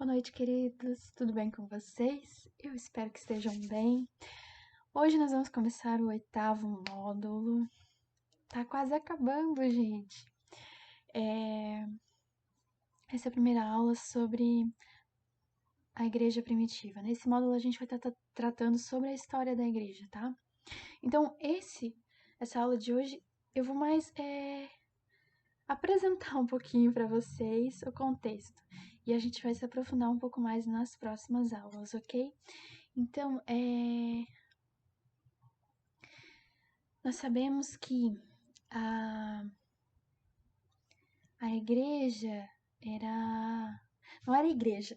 Boa noite, queridos. Tudo bem com vocês? Eu espero que estejam bem. Hoje nós vamos começar o 8º módulo. Tá quase acabando, gente. Essa é a primeira aula sobre a igreja primitiva. Nesse módulo a gente vai estar tratando sobre a história da igreja, tá? Então, essa aula de hoje eu vou mais apresentar um pouquinho para vocês o contexto. E a gente vai se aprofundar um pouco mais nas próximas aulas, ok? Então, nós sabemos que a igreja não era igreja.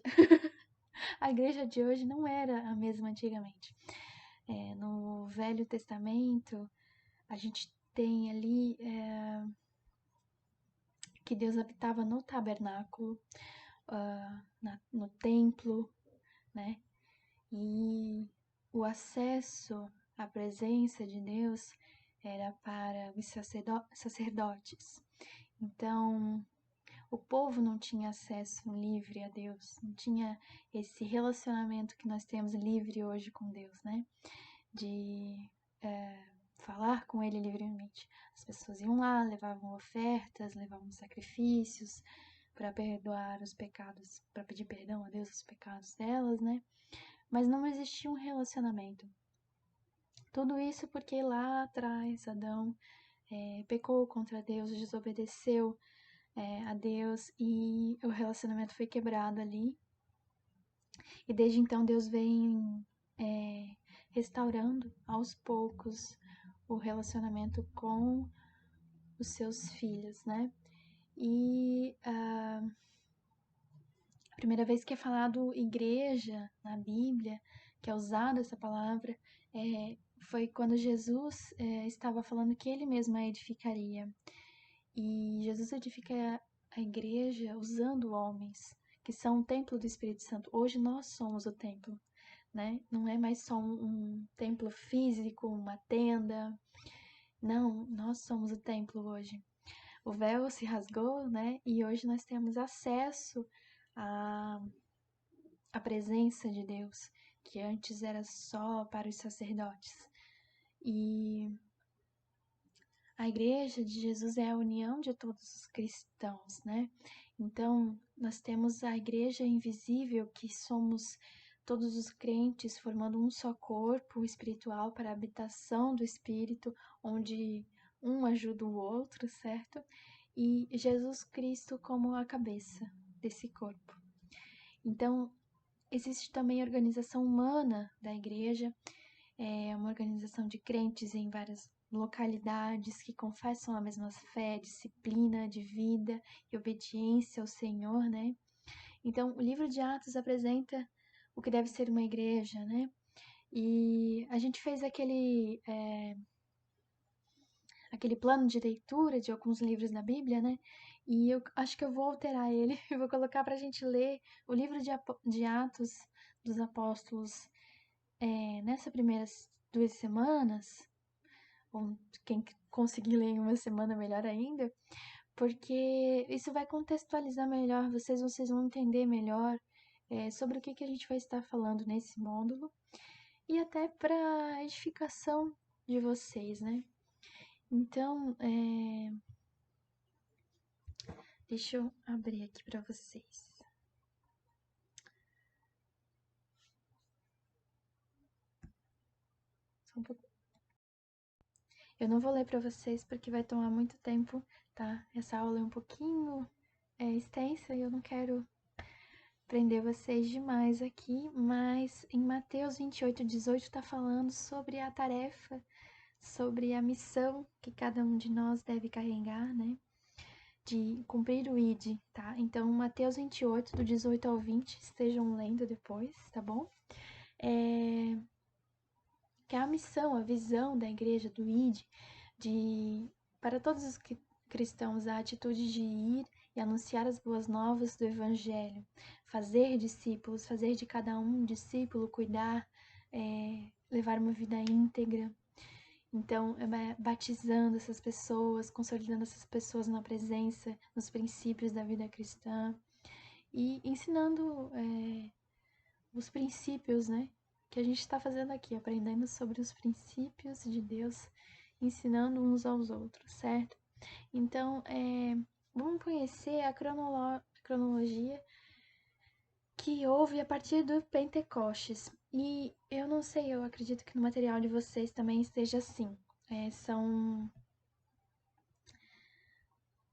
A igreja de hoje não era a mesma antigamente. No Velho Testamento, a gente tem ali que Deus habitava no tabernáculo, no templo, né? E o acesso à presença de Deus era para os sacerdotes. Então, o povo não tinha acesso livre a Deus, não tinha esse relacionamento que nós temos livre hoje com Deus, né? De falar com Ele livremente. As pessoas iam lá, levavam ofertas, levavam sacrifícios para perdoar os pecados, para pedir perdão a Deus dos pecados delas, né? Mas não existia um relacionamento. Tudo isso porque lá atrás Adão pecou contra Deus, desobedeceu a Deus e o relacionamento foi quebrado ali. E desde então Deus vem restaurando aos poucos o relacionamento com os seus filhos, né? E a primeira vez que é falado igreja na Bíblia, que é usada essa palavra, foi quando Jesus estava falando que ele mesmo a edificaria. E Jesus edifica a igreja usando homens, que são o templo do Espírito Santo. Hoje nós somos o templo, né? Não é mais só um templo físico, uma tenda. Não, nós somos o templo hoje. O véu se rasgou, né? E hoje nós temos acesso à presença de Deus, que antes era só para os sacerdotes. E a igreja de Jesus é a união de todos os cristãos, né? Então, nós temos a igreja invisível, que somos todos os crentes formando um só corpo espiritual para a habitação do Espírito, onde um ajuda o outro, certo? E Jesus Cristo como a cabeça desse corpo. Então, existe também a organização humana da igreja, uma organização de crentes em várias localidades que confessam a mesma fé, disciplina de vida e obediência ao Senhor, né? Então, o livro de Atos apresenta o que deve ser uma igreja, né? E a gente fez aquele plano de leitura de alguns livros da Bíblia, né? E eu acho que eu vou alterar ele e vou colocar para a gente ler o livro de Atos dos Apóstolos nessas primeiras 2 semanas, ou quem conseguir ler em uma semana melhor ainda, porque isso vai contextualizar melhor, vocês vão entender melhor sobre o que a gente vai estar falando nesse módulo e até para edificação de vocês, né? Então, deixa eu abrir aqui para vocês. Só um pouco. Eu não vou ler para vocês porque vai tomar muito tempo, tá? Essa aula é um pouquinho extensa e eu não quero prender vocês demais aqui, mas em Mateus 28:18 está falando sobre a tarefa, sobre a missão que cada um de nós deve carregar, né? De cumprir o ID, tá? Então, Mateus 28, do 18 ao 20, estejam lendo depois, tá bom? Que é a missão, a visão da igreja, do ID, para todos os cristãos, a atitude de ir e anunciar as boas novas do Evangelho, fazer discípulos, fazer de cada um discípulo, cuidar, levar uma vida íntegra. Então, batizando essas pessoas, consolidando essas pessoas na presença, nos princípios da vida cristã. e ensinando os princípios, né? Que a gente está fazendo aqui, aprendendo sobre os princípios de Deus, ensinando uns aos outros, certo? Então, vamos conhecer a cronologia que houve a partir do Pentecostes. E eu não sei, eu acredito que no material de vocês também esteja assim. São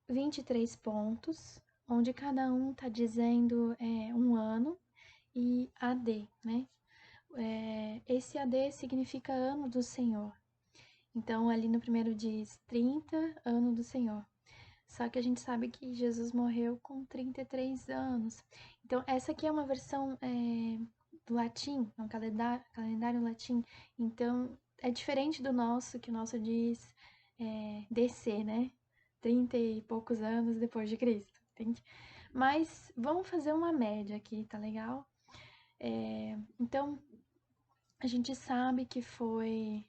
23 pontos, onde cada um está dizendo um ano e AD, né? Esse AD significa ano do Senhor. Então, ali no primeiro diz 30, ano do Senhor. Só que a gente sabe que Jesus morreu com 33 anos. Então, essa aqui é uma versão do latim, é um calendário latim. Então, é diferente do nosso, que o nosso diz DC, né? 30 e poucos anos depois de Cristo, entende? Mas vamos fazer uma média aqui, tá legal? Então, a gente sabe que foi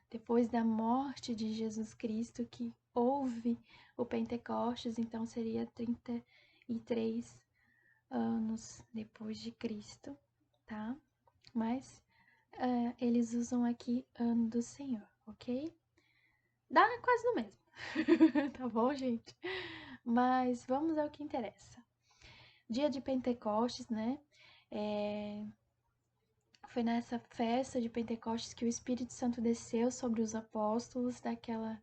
depois da morte de Jesus Cristo que houve o Pentecostes, então seria 33 anos depois de Cristo, tá? Mas eles usam aqui ano do Senhor, ok? Dá quase no mesmo, tá bom, gente? Mas vamos ao que interessa. Dia de Pentecostes, né? Foi nessa festa de Pentecostes que o Espírito Santo desceu sobre os apóstolos daquela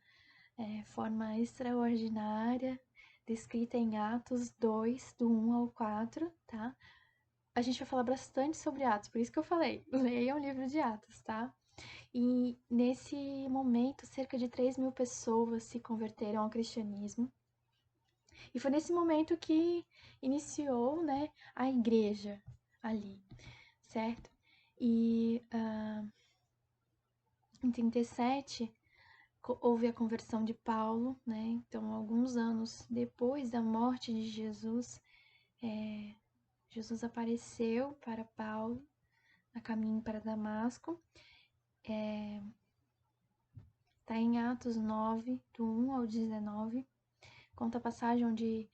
forma extraordinária, descrita em Atos 2, do 1 ao 4, tá? A gente vai falar bastante sobre Atos, por isso que eu falei, leiam o livro de Atos, tá? E nesse momento, cerca de 3.000 pessoas se converteram ao cristianismo. E foi nesse momento que iniciou, né, a igreja ali, certo? E em 37 houve a conversão de Paulo, né? Então, alguns anos depois da morte de Jesus, Jesus apareceu para Paulo a caminho para Damasco. Está em Atos 9, do 1 ao 19. Conta a passagem onde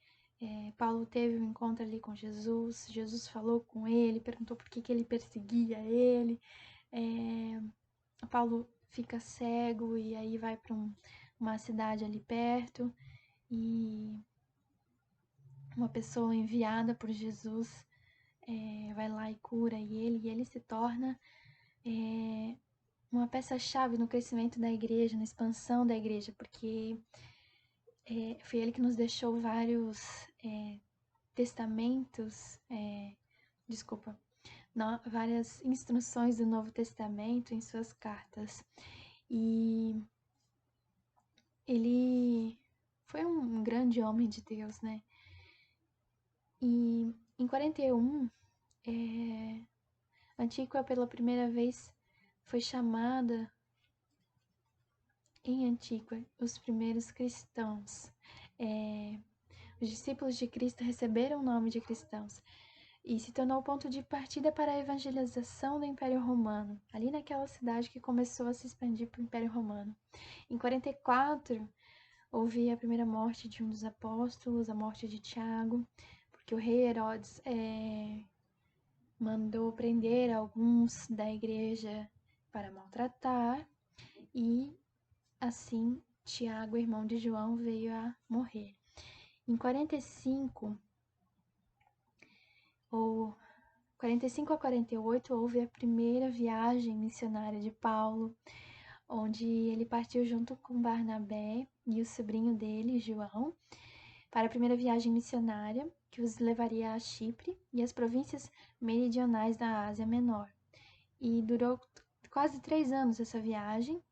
Paulo teve um encontro ali com Jesus. Jesus falou com ele, perguntou por que ele perseguia ele. Paulo fica cego e aí vai para uma cidade ali perto e uma pessoa enviada por Jesus vai lá e cura ele, e ele se torna uma peça-chave no crescimento da igreja, na expansão da igreja, porque foi ele que nos deixou vários testamentos, várias instruções do Novo Testamento em suas cartas. E ele foi um grande homem de Deus, né? E em 41, Antíoco pela primeira vez foi chamada em Antíoco os primeiros cristãos. Os discípulos de Cristo receberam o nome de cristãos e se tornou o ponto de partida para a evangelização do Império Romano, ali naquela cidade que começou a se expandir para o Império Romano. Em 44, houve a primeira morte de um dos apóstolos, a morte de Tiago, porque o rei Herodes mandou prender alguns da igreja para maltratar, e assim Tiago, irmão de João, veio a morrer. Em 45 a 48 houve a primeira viagem missionária de Paulo, onde ele partiu junto com Barnabé e o sobrinho dele, João, para a primeira viagem missionária, que os levaria a Chipre e as províncias meridionais da Ásia Menor. E durou quase 3 anos essa viagem,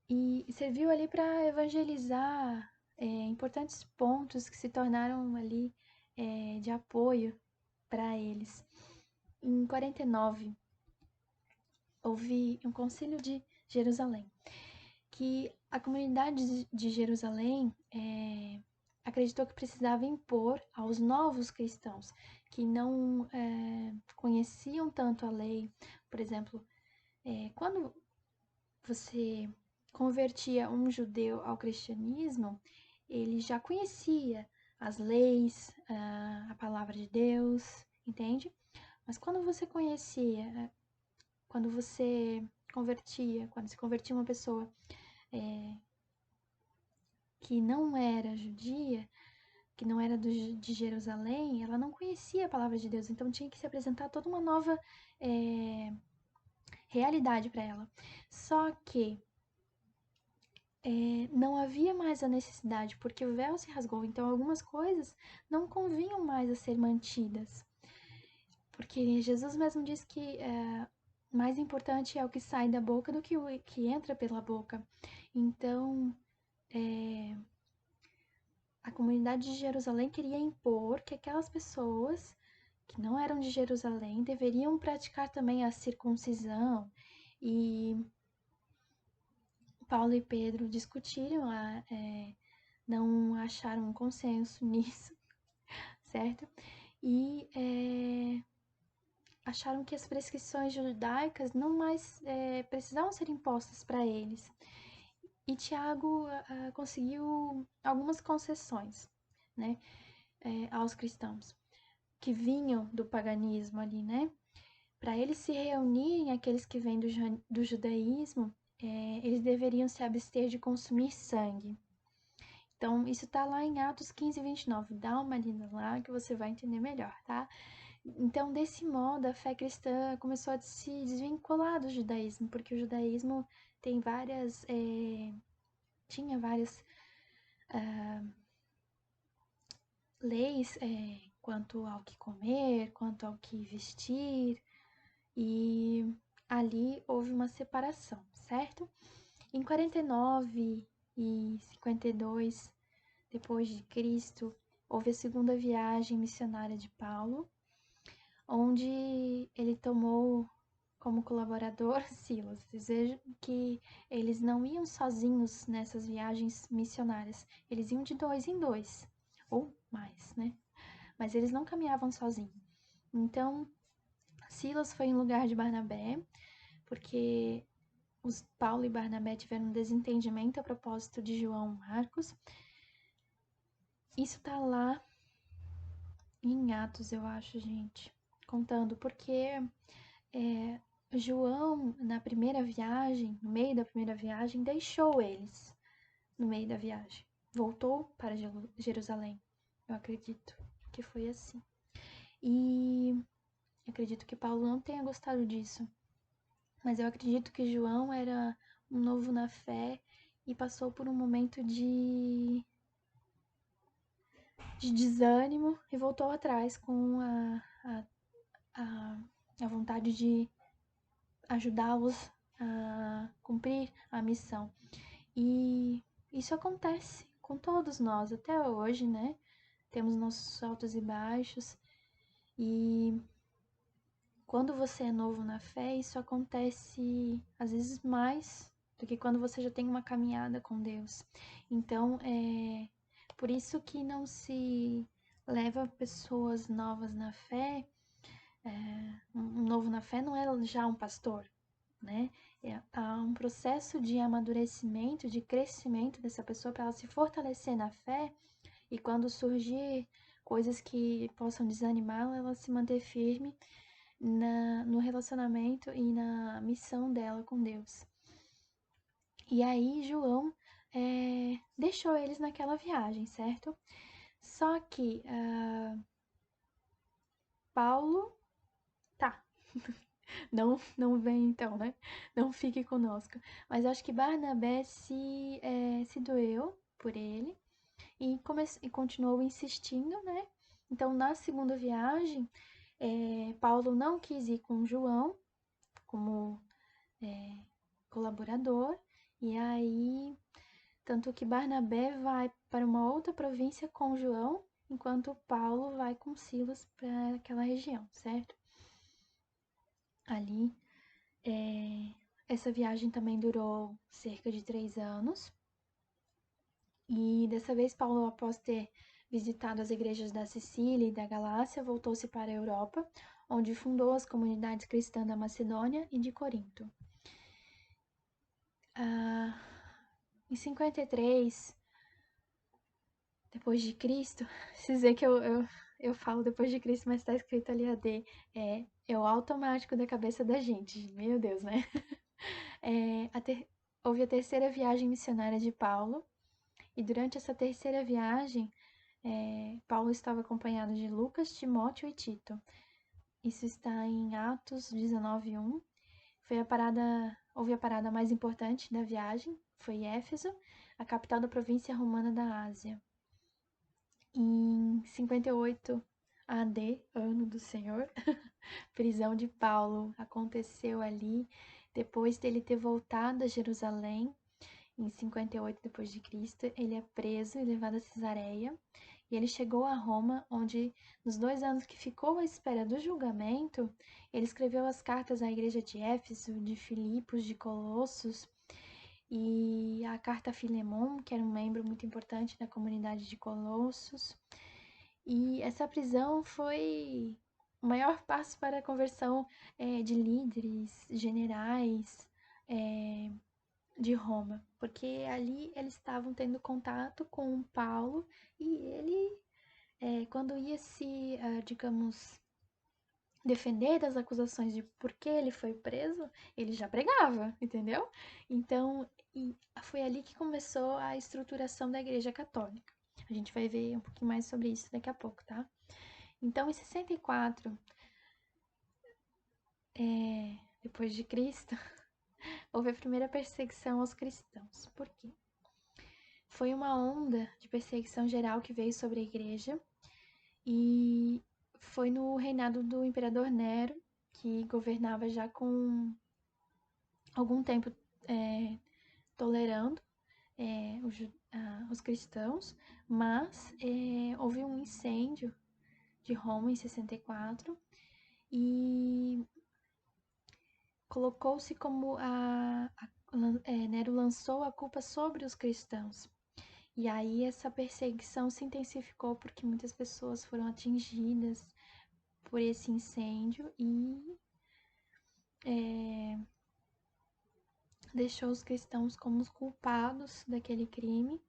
e serviu ali para evangelizar importantes pontos que se tornaram ali de apoio para eles. Em 49, houve um concílio de Jerusalém, que a comunidade de Jerusalém acreditou que precisava impor aos novos cristãos que não conheciam tanto a lei. Por exemplo, quando você convertia um judeu ao cristianismo, ele já conhecia as leis, a palavra de Deus, entende? Mas quando você conhecia, quando você convertia, quando se convertia uma pessoa que não era judia, que não era de Jerusalém, ela não conhecia a palavra de Deus, então tinha que se apresentar toda uma nova realidade para ela. Só que não havia mais a necessidade, porque o véu se rasgou, então algumas coisas não convinham mais a ser mantidas. Porque Jesus mesmo diz que mais importante é o que sai da boca do que o que entra pela boca. Então, a comunidade de Jerusalém queria impor que aquelas pessoas que não eram de Jerusalém deveriam praticar também a circuncisão. E Paulo e Pedro discutiram, não acharam um consenso nisso, certo? E acharam que as prescrições judaicas não mais precisavam ser impostas para eles. E Tiago conseguiu algumas concessões, né, aos cristãos que vinham do paganismo ali, né? Para eles se reunirem, aqueles que vêm do judaísmo, eles deveriam se abster de consumir sangue. Então, isso está lá em Atos 15, 29. Dá uma lida lá que você vai entender melhor, tá? Então, desse modo, a fé cristã começou a se desvincular do judaísmo, porque o judaísmo tem tinha várias leis quanto ao que comer, quanto ao que vestir, e ali houve uma separação, certo? Em 49 e 52 depois de Cristo, houve a segunda viagem missionária de Paulo, onde ele tomou como colaborador Silas. Veja que eles não iam sozinhos nessas viagens missionárias, eles iam de dois em dois, ou mais, né? Mas eles não caminhavam sozinhos. Então, Silas foi em lugar de Barnabé, porque os Paulo e Barnabé tiveram um desentendimento a propósito de João Marcos. Isso tá lá em Atos, eu acho, gente, contando, porque João, na primeira viagem, no meio da primeira viagem, deixou eles no meio da viagem. Voltou para Jerusalém. Eu acredito que foi assim. E acredito que Paulo não tenha gostado disso. Mas eu acredito que João era um novo na fé e passou por um momento de desânimo e voltou atrás com a vontade de ajudá-los a cumprir a missão. E isso acontece com todos nós até hoje, né? Temos nossos altos e baixos. E quando você é novo na fé, isso acontece às vezes mais do que quando você já tem uma caminhada com Deus. Então, por isso que não se leva pessoas novas na fé. Um novo na fé não é já um pastor, né? Há um processo de amadurecimento, de crescimento dessa pessoa para ela se fortalecer na fé e quando surgir coisas que possam desanimá-la, ela se manter firme no relacionamento e na missão dela com Deus. E aí João deixou eles naquela viagem, certo? Só que Paulo, tá, não vem então, né? Não fique conosco. Mas acho que Barnabé se doeu por ele e continuou insistindo, né? Então, na segunda viagem, Paulo não quis ir com João como colaborador, e aí, tanto que Barnabé vai para uma outra província com João, enquanto Paulo vai com Silas para aquela região, certo? Ali, essa viagem também durou cerca de 3 anos, e dessa vez Paulo, após ter visitado as igrejas da Sicília e da Galácia, voltou-se para a Europa, onde fundou as comunidades cristãs da Macedônia e de Corinto. Em 53, depois de Cristo, se dizer que eu falo depois de Cristo, mas tá escrito ali AD, é o automático da cabeça da gente, meu Deus, né? É, houve a terceira viagem missionária de Paulo, e durante essa terceira viagem, Paulo estava acompanhado de Lucas, Timóteo e Tito. Isso está em Atos 19:1. Houve a parada mais importante da viagem, foi Éfeso, a capital da província romana da Ásia. Em 58 AD, ano do Senhor, prisão de Paulo aconteceu ali depois dele ter voltado a Jerusalém. Em 58 depois de Cristo, ele é preso e levado a Cesareia, e ele chegou a Roma, onde nos 2 anos que ficou à espera do julgamento, ele escreveu as cartas à igreja de Éfeso, de Filipos, de Colossos, e a carta a Filemon, que era um membro muito importante da comunidade de Colossos. E essa prisão foi o maior passo para a conversão de líderes, generais de Roma, porque ali eles estavam tendo contato com Paulo e ele, quando ia se, digamos, defender das acusações de por que ele foi preso, ele já pregava, entendeu? Então, foi ali que começou a estruturação da Igreja Católica. A gente vai ver um pouquinho mais sobre isso daqui a pouco, tá? Então, em 64, depois de Cristo, houve a primeira perseguição aos cristãos. Por quê? Foi uma onda de perseguição geral que veio sobre a igreja e foi no reinado do imperador Nero, que governava já com algum tempo tolerando os cristãos, mas houve um incêndio de Roma em 64 e colocou-se como Nero lançou a culpa sobre os cristãos. E aí essa perseguição se intensificou porque muitas pessoas foram atingidas por esse incêndio e deixou os cristãos como os culpados daquele crime,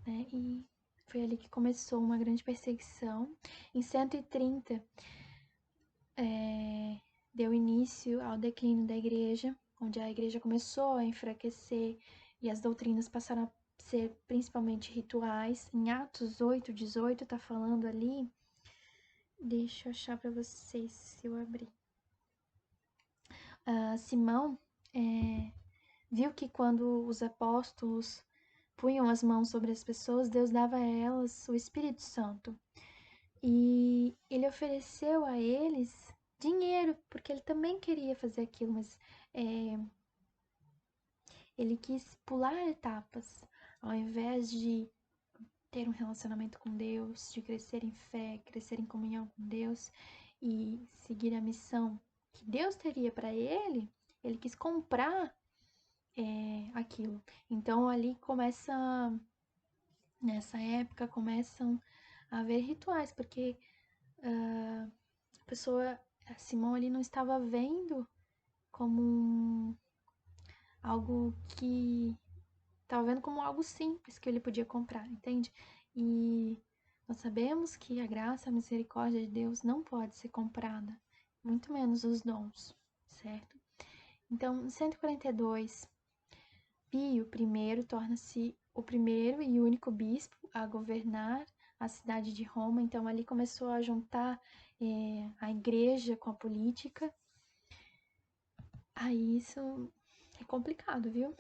né? E foi ali que começou uma grande perseguição. Em 130, deu início ao declínio da igreja, onde a igreja começou a enfraquecer e as doutrinas passaram a ser principalmente rituais. Em Atos 8:18 tá falando ali, deixa eu achar para vocês se eu abrir. Simão viu que quando os apóstolos punham as mãos sobre as pessoas, Deus dava a elas o Espírito Santo. E ele ofereceu a eles dinheiro, porque ele também queria fazer aquilo, mas ele quis pular etapas. Ao invés de ter um relacionamento com Deus, de crescer em fé, crescer em comunhão com Deus e seguir a missão que Deus teria para ele, ele quis comprar aquilo. Então ali nessa época começam a haver rituais, porque a pessoa, Simão ali não estava vendo como algo que estava vendo como algo simples que ele podia comprar, entende? E nós sabemos que a graça, a misericórdia de Deus não pode ser comprada, muito menos os dons, certo? Então, em 142, Pio I torna-se o primeiro e único bispo a governar a cidade de Roma. Então, ali começou a juntar a igreja com a política. Aí isso é complicado, viu?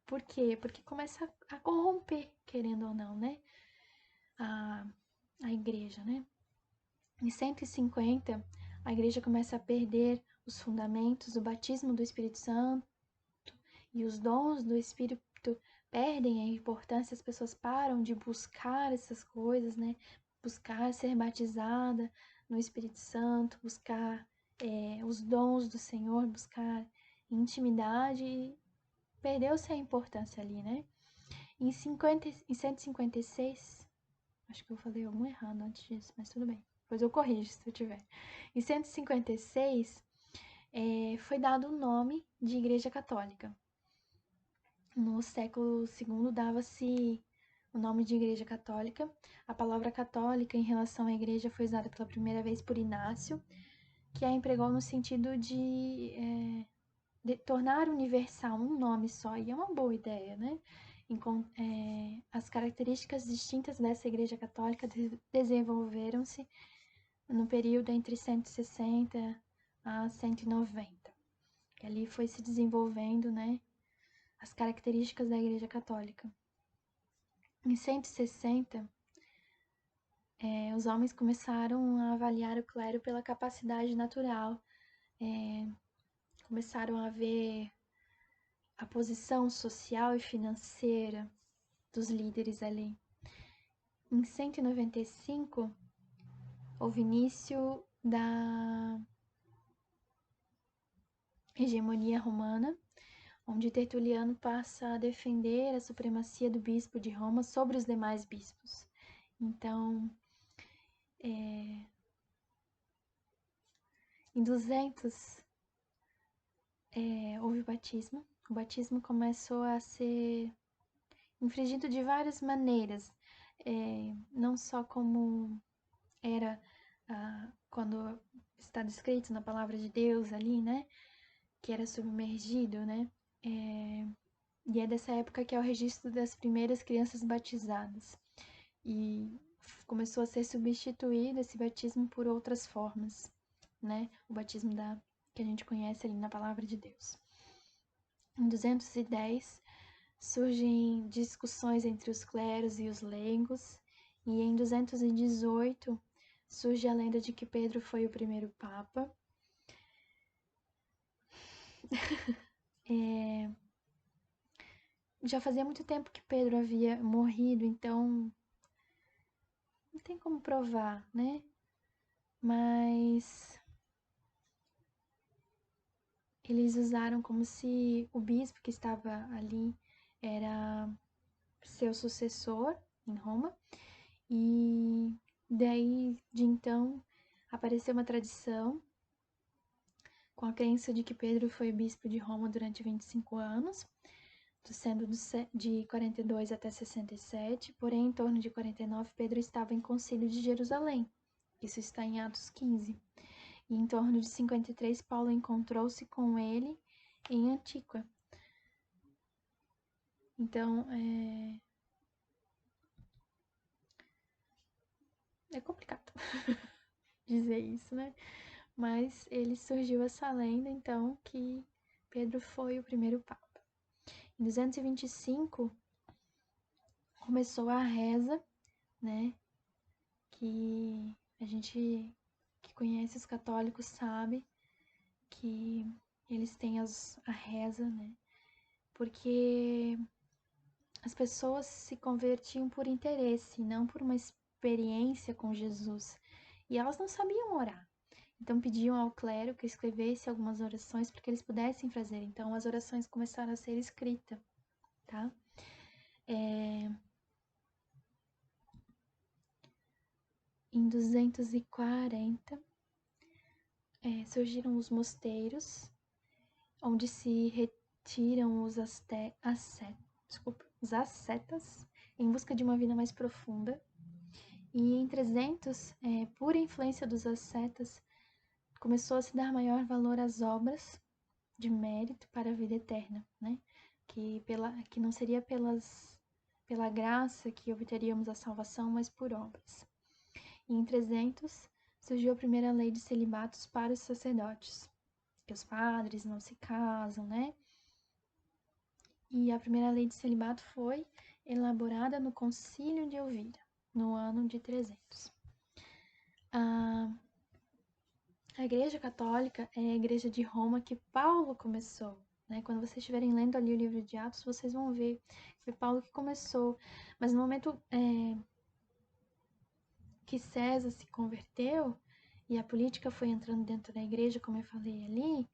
Por quê? Porque começa a corromper, querendo ou não, né? A igreja, né? Em 150, a igreja começa a perder os fundamentos, o batismo do Espírito Santo e os dons do Espírito perdem a importância, as pessoas param de buscar essas coisas, né? Buscar ser batizada no Espírito Santo, buscar os dons do Senhor, buscar intimidade, e perdeu-se a importância ali, né? Em 156, acho que eu falei algum errado antes disso, mas tudo bem. Depois eu corrijo se eu tiver. Em 156, foi dado o nome de Igreja Católica. No século II dava-se o nome de Igreja Católica. A palavra católica em relação à igreja foi usada pela primeira vez por Inácio, que a empregou no sentido de tornar universal um nome só, e é uma boa ideia, né? As características distintas dessa Igreja Católica desenvolveram-se no período entre 160 a 190, que ali foi se desenvolvendo, né, as características da Igreja Católica. Em 160, os homens começaram a avaliar o clero pela capacidade natural, começaram a ver a posição social e financeira dos líderes ali. Em 195, houve início da hegemonia romana, onde Tertuliano passa a defender a supremacia do bispo de Roma sobre os demais bispos. Então, em 200, houve o batismo. O batismo começou a ser infringido de várias maneiras, não só como era quando está descrito na palavra de Deus ali, né, que era submergido, né, e é dessa época que é o registro das primeiras crianças batizadas, e começou a ser substituído esse batismo por outras formas, né, o batismo que a gente conhece ali na palavra de Deus. Em 210, surgem discussões entre os clérigos e os leigos, e em 218 surge a lenda de que Pedro foi o primeiro papa. Já fazia muito tempo que Pedro havia morrido, então não tem como provar, né? Mas eles usaram como se o bispo que estava ali era seu sucessor em Roma, e daí de então apareceu uma tradição com a crença de que Pedro foi bispo de Roma durante 25 anos, sendo de 42 até 67, porém em torno de 49 Pedro estava em concílio de Jerusalém. Isso está em Atos 15. E em torno de 53 Paulo encontrou-se com ele em Antíqua. Então, é complicado dizer isso, né? Mas ele surgiu essa lenda, então, que Pedro foi o primeiro papa. Em 225, começou a reza, né? Que a gente que conhece os católicos sabe que eles têm a reza, né? Porque as pessoas se convertiam por interesse, não por uma experiência com Jesus. E elas não sabiam orar. Então pediam ao clero que escrevesse algumas orações para que eles pudessem fazer. Então as orações começaram a ser escritas, tá? Em 240, surgiram os mosteiros, onde se retiram os ascetas em busca de uma vida mais profunda. E em 300, por influência dos ascetas, começou a se dar maior valor às obras de mérito para a vida eterna, né? Que não seria pela graça que obteríamos a salvação, mas por obras. E em 300 surgiu a primeira lei de celibatos para os sacerdotes, que os padres não se casam, né? E a primeira lei de celibato foi elaborada no Concílio de Elvira, no ano de 300. A Igreja Católica é a Igreja de Roma que Paulo começou, né? Quando vocês estiverem lendo ali o livro de Atos, vocês vão ver que foi Paulo que começou. Mas no momento que César se converteu e a política foi entrando dentro da igreja, como eu falei ali,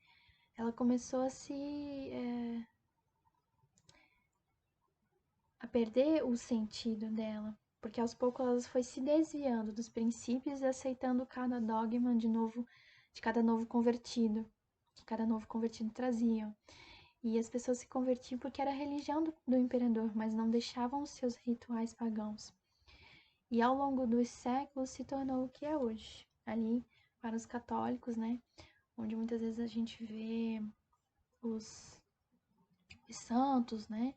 ela começou a perder o sentido dela, porque aos poucos ela foi se desviando dos princípios e aceitando cada dogma de cada novo convertido, que cada novo convertido trazia. E as pessoas se convertiam porque era a religião do imperador, mas não deixavam os seus rituais pagãos. E ao longo dos séculos se tornou o que é hoje. Ali, para os católicos, né? Onde muitas vezes a gente vê os santos, né?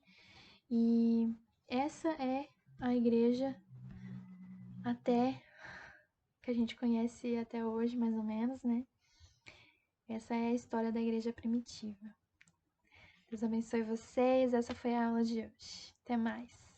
E essa é a igreja até que a gente conhece até hoje, mais ou menos, né? Essa é a história da igreja primitiva. Deus abençoe vocês. Essa foi a aula de hoje. Até mais.